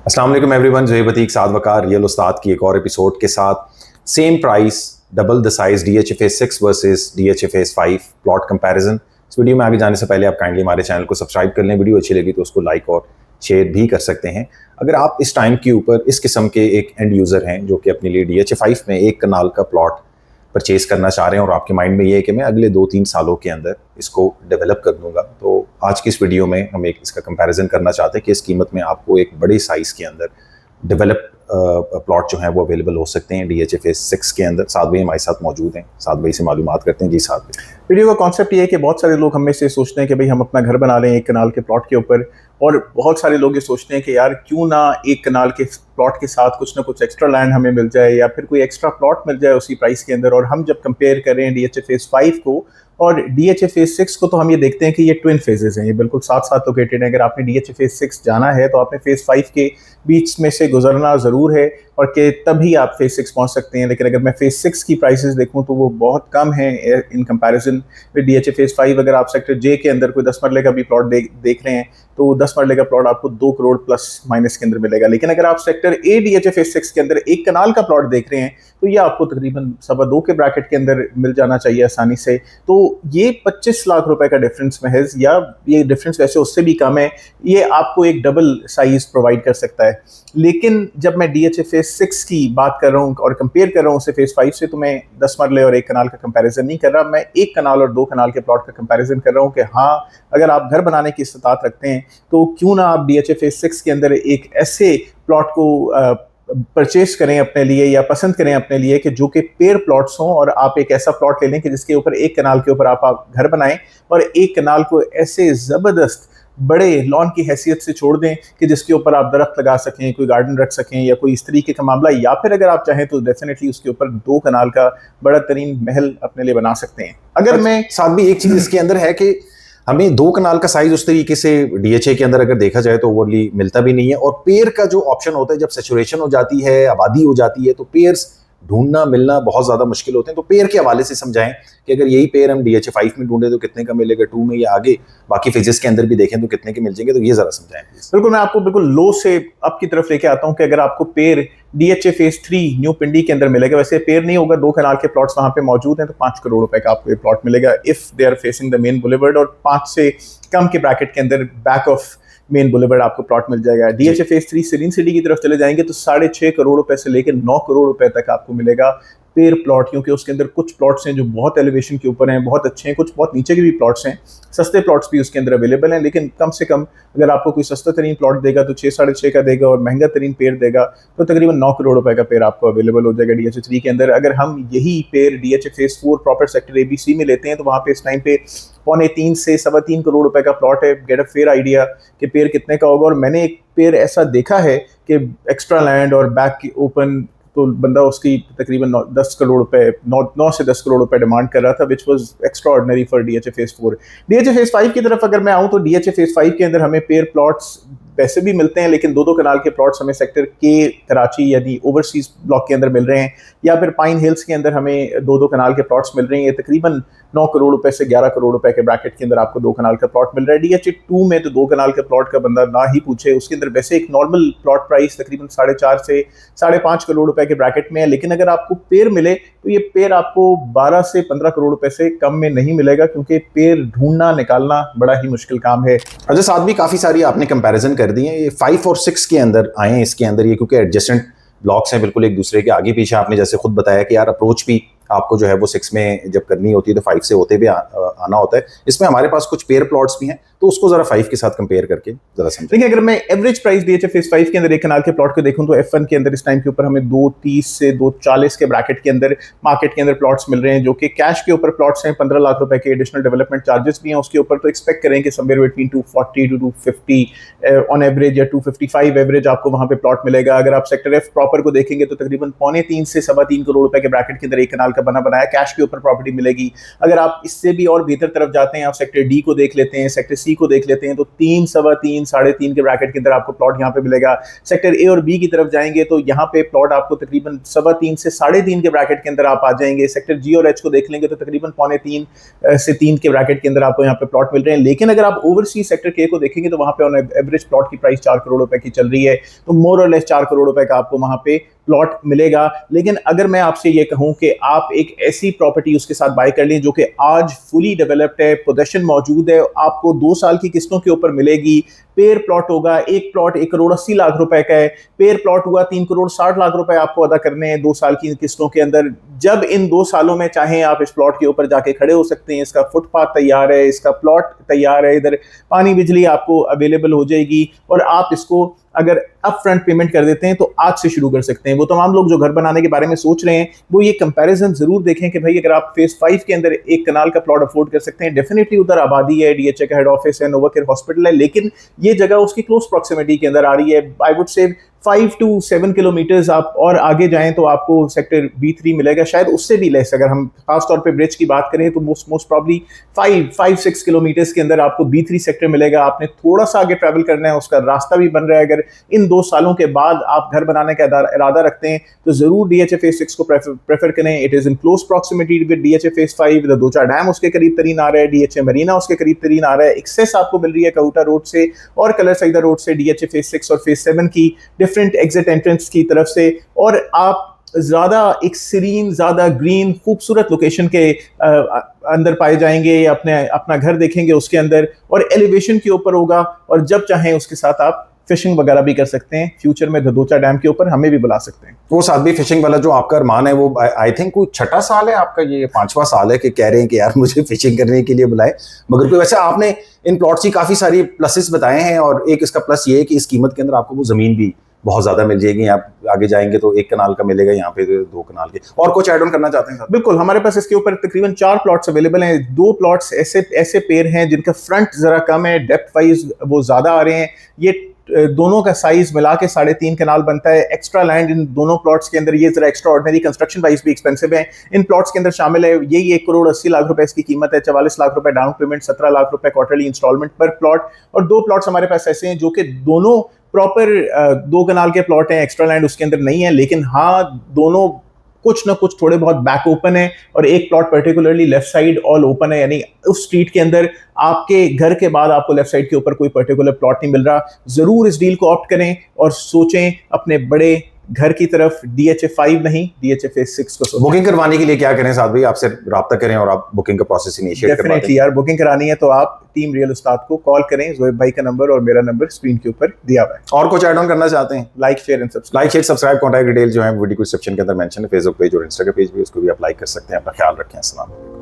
अस्सलाम वालेकुम एवरीवन, ज़ुहैब अतीक साद वकार रियल उस्ताद की एक और एपिसोड के साथ same price double the size DHFA 6 versus DHFA 5 plot comparison. इस वीडियो में आगे जाने से पहले आप काइंडली हमारे चैनल को सब्सक्राइब कर लें। वीडियो अच्छी लगी तो उसको लाइक और शेयर भी कर सकते हैं। अगर आप इस टाइम के ऊपर इस किस्म के एक एंड यूज़र हैं जो कि अपने लिए DHFA 5 में एक कनाल का प्लॉट परचेज करना चाह रहे हैं और आपके माइंड में ये है कि मैं अगले 2-3 सालों के अंदर इसको डेवलप कर दूंगा, तो आज की इस वीडियो में हम एक इसका कंपैरिजन करना चाहते हैं कि इस कीमत में आपको एक बड़े साइज़ के अंदर डेवलप प्लॉट जो है वो अवेलेबल हो सकते हैं DHFA 6 के अंदर। साद भाई हमारे साथ मौजूद हैं, साद भाई से मालूमात करते हैं। जी साद भाई। वीडियो का कॉन्सेप्ट ये है कि बहुत सारे लोग हमें से सोचते हैं कि भाई हम अपना घर बना लें एक कनाल के प्लॉट के ऊपर, और बहुत सारे लोग ये सोचते हैं कि यार क्यों ना एक कनाल के प्लॉट के साथ कुछ ना कुछ एक्स्ट्रा लैंड हमें मिल जाए या फिर कोई एक्स्ट्रा प्लॉट मिल जाए उसी प्राइस के अंदर। और हम जब कंपेयर करें DHFA 5 को और DHFA 6 को, तो हम ये देखते हैं कि ये ट्विन फेजेस हैं, ये बिल्कुल साथ साथ लोकेटेड है। अगर आपने DHFA 6 जाना है तो आपने फेज 5 के बीच में से गुजरना ज़रूर है और कि तभी आप फेज 6 पहुंच सकते हैं। लेकिन अगर मैं फेज 6 की प्राइसेस देखूं तो वो बहुत कम है इन कंपैरिजन विद DHFA 5। अगर आप सेक्टर J के अंदर कोई 10 मरले का भी प्लॉट देख रहे हैं तो 10 मरले का प्लॉट आपको 2 करोड़ प्लस माइनस के अंदर मिलेगा। लेकिन अगर आप सेक्टर A DHFA 6 के अंदर एक कनाल का प्लॉट देख रहे हैं तो ये आपको तकरीबन 2.25 के ब्रैकेट के अंदर मिल जाना चाहिए आसानी से। तो ये 25 लाख रुपए का डिफरेंस महज, या ये डिफरेंस वैसे उससे भी कम है, ये आपको एक डबल साइज प्रोवाइड कर सकता है। लेकिन जब मैं DHFA 6 की बात कर रहा हूँ और कंपेयर कर रहा हूँ उसे फेज 5 से, तो मैं 10 मरले और एक कनाल का कंपैरिजन नहीं कर रहा, मैं एक कनाल और 2 कनाल के प्लॉट का कंपैरिजन कर रहा हूँ कि हाँ, अगर आप घर बनाने की इस्तात रखते हैं तो क्यों ना आप DHFA 6 के अंदर एक ऐसे प्लॉट को परचेज करें अपने लिए या पसंद करें अपने लिए कि जो कि पेयर प्लॉट्स हों, और आप एक ऐसा प्लॉट ले लें कि जिसके ऊपर एक कनाल के ऊपर आप घर बनाएं और एक कनाल को ऐसे ज़बरदस्त बड़े लॉन की हैसियत से छोड़ दें कि जिसके ऊपर आप दरख्त लगा सकें, कोई गार्डन रख सकें या कोई इस तरीके का मामला, या फिर अगर आप चाहें तो डेफिनेटली उसके ऊपर 2 कनाल का बड़ा तरीन महल अपने लिए बना सकते हैं। अगर मैं साथ भी एक चीज़ इसके अंदर है कि हमें 2 कनाल का साइज उस तरीके से DHA के अंदर अगर देखा जाए तो ओवरली मिलता भी नहीं है। और पेयर का जो ऑप्शन होता है, जब सैचुरेशन हो जाती है, आबादी हो जाती है, तो पेयर्स ढूंढना मिलना बहुत ज़्यादा मुश्किल होते हैं। तो पेयर के हवाले से समझाएं कि अगर यही पेयर हम DHA 5 में ढूंढे तो कितने का मिलेगा, 2 में या आगे बाकी फेजेस के अंदर भी देखें तो कितने के मिल जाएंगे, तो ये ज़रा समझाएं। बिल्कुल, मैं आपको बिल्कुल लो से अप की तरफ लेके आता हूँ कि अगर आपको पेयर DHA फेज 3 न्यू पिंडी के अंदर मिलेगा, वैसे पेयर नहीं होगा, 2 कनाल के प्लॉट्स वहाँ पे मौजूद हैं, तो 5 करोड़ रुपए का आपको ये प्लॉट मिलेगा if they are facing the main boulevard, और 5 से कम के ब्रैकेट के अंदर बैक ऑफ मेन बुलेवर्ड आपको प्लॉट मिल जाएगा। DHA फेज 3 सिलीन सिटी की तरफ चले जाएंगे तो 6.5 करोड़ रुपए से लेकर 9 करोड़ रुपए तक आपको मिलेगा पेयर प्लॉट, क्योंकि उसके अंदर कुछ प्लॉट्स हैं जो बहुत एलिवेशन के ऊपर हैं, बहुत अच्छे हैं, कुछ बहुत नीचे के भी प्लॉट्स हैं, सस्ते प्लॉट्स भी उसके अंदर अवेलेबल हैं। लेकिन कम से कम अगर आपको कोई सस्ता तरीन प्लॉट देगा तो 6-6.5 का देगा, और महंगा तरीन पेयर देगा तो तकरीबन 9 करोड़ रुपए का पेयर आपको अवेलेबल हो जाएगा DHA 3 के अंदर। अगर हम यही pair DHA phase 4 proper sector ABC में लेते हैं तो वहाँ पे इस टाइम पे 3.25 से 3.25 करोड़ रुपए का प्लॉट है। गेट अ फेयर आइडिया कि पेयर कितने का होगा। और मैंने एक पेयर ऐसा देखा है कि एक्स्ट्रा लैंड और बैक ओपन, तो बंदा उसकी तकरीबन 10 करोड़ रुपए 9 से 10 करोड़ रुपए डिमांड कर रहा था, which was extra ordinary for DHA phase 4। DHA phase 5 की तरफ अगर मैं आऊँ तो DHA फेज 5 के अंदर हमें पेयर प्लॉट्स वैसे भी मिलते हैं, लेकिन 2-2 कनाल के प्लॉट्स हमें सेक्टर के कराची यानी ओवरसीज ब्लॉक के अंदर मिल रहे हैं, या फिर पाइन हिल्स के अंदर हमें 2-2 कनाल के प्लॉट्स मिल रहे हैं। ये तकरीबन 9 करोड़ रुपए से 11 करोड़ रुपए के ब्रैकेट के अंदर आपको 2 कनाल का प्लॉट मिल रहा है। DHA 2 में तो 2 कनाल के प्लॉट का बंदा ना ही पूछे, उसके अंदर वैसे एक नॉर्मल प्लॉट प्राइस तकरीबन 4.5 से 5.5 करोड़ रुपए के ब्रैकेट में है। लेकिन अगर आपको पेयर मिले तो ये पेयर आपको 12 से 15 करोड़ रुपए से कम में नहीं मिलेगा, क्योंकि पेयर ढूंढना निकालना बड़ा ही मुश्किल काम है। अच्छा, साथ भी काफ़ी सारी आपने कंपैरिजन कर दी है। ये 5 और 6 के अंदर आए हैं इसके अंदर, ये क्योंकि एडजेसेंट ब्लॉक्स हैं, बिल्कुल एक दूसरे के आगे पीछे। आपने जैसे खुद बताया कि यार अप्रोच भी आपको जो है वो 6 में जब करनी होती है तो 5 से होते भी आना होता है। इसमें हमारे पास कुछ पेयर प्लॉट्स भी हैं, तो उसको जरा 5 के साथ कंपेयर करके जरा समझें। देखिए, अगर मैं एवरेज प्राइस DHA फेज 5 के अंदर एक कनाल के प्लॉट को देखूं तो F1 के अंदर इस टाइम के ऊपर हमें 2.30 से 2.40 के ब्रैकेट के अंदर मार्केट के अंदर प्लॉट्स मिल रहे हैं, जो कि कैश के ऊपर प्लॉट्स हैं। 15 लाख रुपए के एडिशनल डेवलपमेंट चार्जेस भी हैं उसके ऊपर, तो एक्सपेक्ट करें कि somewhere between 240 to 250 on average या 255 एवरेज आपको वहां पे प्लॉट मिलेगा। अगर आप सेक्टर F प्रॉपर को देखेंगे तो तकरीबन 3.25 से 3.25 करोड़ रुपए के ब्रैकेट के अंदर एक कनाल का बना बनाया कैश के ऊपर प्रॉपर्टी मिलेगी। अगर आप इससे भी और बेहतर तरफ जाते हैं, आप सेक्टर डी को देख लेते हैं, सेक्टर सी को देख लेते हैं, तो 3, सवा 3, 3.5 के ब्रैकेट के अंदर आपको प्लॉट यहाँ पे मिलेगा। सेक्टर ए और बी की तरफ जाएंगे तो यहाँ पे प्लॉट आपको तकरीबन 3.25 से 3.5 के ब्रैकेट के अंदर आप आ जाएंगे। सेक्टर जी और एच को देख लेंगे तो तकरीबन 2.25 से 3 के ब्रैकेट के अंदर आपको यहाँ पे प्लॉट मिल रहे हैं। लेकिन अगर आप ओवरसीज सेक्टर के को देखेंगे तो वहाँ पे ऑन एवरेज प्लॉट की प्राइस 4 करोड़ रुपए की चल रही है, तो मोर और लेस 4 करोड़ रुपए का आपको वहाँ पे प्लॉट मिलेगा। लेकिन अगर मैं आपसे ये कहूं कि आप एक ऐसी प्रॉपर्टी उसके साथ बाय कर लें जो कि आज फुली डेवलप्ड है, पोजेशन मौजूद है, आपको 2 साल की किस्तों के ऊपर मिलेगी, पेयर प्लॉट होगा, एक प्लॉट 1 करोड़ 80 लाख रुपए का है, पेयर प्लॉट हुआ 3 करोड़ 60 लाख रुपए आपको अदा करने हैं 2 साल की किस्तों के अंदर। जब इन 2 सालों में चाहें आप इस प्लॉट के ऊपर जाके खड़े हो सकते हैं, इसका फुटपाथ तैयार है, इसका प्लॉट तैयार है, इधर पानी बिजली आपको अवेलेबल हो जाएगी, और आप इसको अगर अप फ्रंट पेमेंट कर देते हैं तो आज से शुरू कर सकते हैं। वो तमाम लोग जो घर बनाने के बारे में सोच रहे हैं वो ये कंपैरिजन जरूर देखें कि भाई अगर आप फेज 5 के अंदर 1 कनाल का प्लॉट अफोर्ड कर सकते हैं, डेफिनेटली उधर आबादी है, डीएचए का हेड ऑफिस है, नोवाकेयर हॉस्पिटल है, लेकिन ये जगह उसकी क्लोज प्रॉक्सिमिटी के अंदर आ रही है। I would say 5 to 7 kilometres आप और आगे जाएं तो आपको सेक्टर B3 मिलेगा, शायद उससे भी लेस। अगर हम खासतौर पे ब्रिज की बात करें तो मोस्ट प्रॉब्ली 5-6 किलोमीटर्स के अंदर आपको B3 सेक्टर मिलेगा। आपने थोड़ा सा आगे ट्रैवल करना है, उसका रास्ता भी बन रहा है। अगर इन 2 सालों के बाद आप घर बनाने का इरादा रखते हैं तो जरूर DHA फेज 6 को प्रेफर करें। It is in close proximity with DHA phase 5, Docha dam उसके करीब तरीन आ रहा है, DHA मरीना उसके करीब तरीन आ रहा है, एक्सेस आपको मिल रही है कहूटा रोड से और कलर सईदा रोड से DHA फेज 6 और फेज 7 की डिफरेंट एग्जिट एंट्रेंस की तरफ से, और आप ज्यादा एक सीरीन, ज्यादा ग्रीन, खूबसूरत लोकेशन के अंदर पाए जाएंगे। अपना घर देखेंगे उसके अंदर, और एलिवेशन के ऊपर होगा, और जब चाहें उसके साथ आप फिशिंग वगैरह भी कर सकते हैं। फ्यूचर में धदोचा डैम के ऊपर हमें भी बुला सकते हैं। वो साथ भी फिशिंग वाला जो आपका अरमान है वो आई थिंक कोई 6ठा साल है आपका, ये 5वां साल है कि कह रहे हैं कि यार मुझे फिशिंग करने के लिए बुलाए। मगर कोई वैसे आपने इन प्लॉट्स की काफी सारी प्लसेस बताए हैं, और एक इसका प्लस ये है कि इस कीमत के अंदर आपको वो जमीन भी बहुत ज्यादा मिल जाएगी। आप आगे जाएंगे तो 1 कनाल का मिलेगा, यहाँ पे 2 कनाल के। और कुछ ऐड ऑन करना चाहते हैं? बिल्कुल, हमारे पास इसके ऊपर तकरीबन 4 प्लॉट्स अवेलेबल हैं। 2 प्लॉट्स ऐसे पेड़ हैं जिनका फ्रंट जरा कम है, डेप्थ वाइज वो ज्यादा आ रहे हैं। ये दोनों का साइज मिला के 3.5 कनाल बनता है। एक्स्ट्रा लैंड इन दोनों प्लॉट्स के अंदर, ये जरा एक्स्ट्रा ऑर्डिनरी, कंस्ट्रक्शन वाइज भी एक्सपेंसिव है, इन प्लॉट्स के अंदर शामिल है। यही 1 करोड़ 80 लाख रुपए इसकी कीमत है, 44 लाख रुपए डाउन पेमेंट, 17 लाख रुपए क्वार्टरली इंस्टॉलमेंट पर प्लॉट। और 2 प्लॉट्स हमारे पास ऐसे हैं जो कि दोनों प्रॉपर 2 कनाल के प्लॉट हैं, एक्स्ट्रा लैंड उसके अंदर नहीं है, लेकिन हाँ दोनों कुछ ना कुछ थोड़े बहुत बैक ओपन है, और एक plot particularly left side all open है, यानी उस स्ट्रीट के अंदर आपके घर के बाद आपको लेफ्ट साइड के ऊपर कोई पर्टिकुलर प्लॉट नहीं मिल रहा। जरूर इस डील को ऑप्ट करें और सोचें अपने बड़े घर की तरफ, DHA 5 नहीं, DHA फेज 6 को। बुकिंग करवाने के लिए क्या करें साथ भाई? आपसे रब्ता करें और आप बुकिंग का प्रोसेस इनिशिएट करवा दें। डेफिनेटली यार, बुकिंग करानी है तो आप टीम रियल उस्ताद को कॉल करें। ज़ोएब भाई का नंबर और मेरा नंबर स्क्रीन के ऊपर दिया हुआ है। और कुछ ऐड ऑन करना चाहते हैं? Like share and subscribe contact detail जो है वीडियो डिस्क्रिप्शन के अंदर मेंशन है। फेसबुक पेज और इंस्टाग्राम पेज भी, उसको भी आप लाइक कर सकते हैं। अपना ख्याल रखें। अस्सलाम वालेकुम।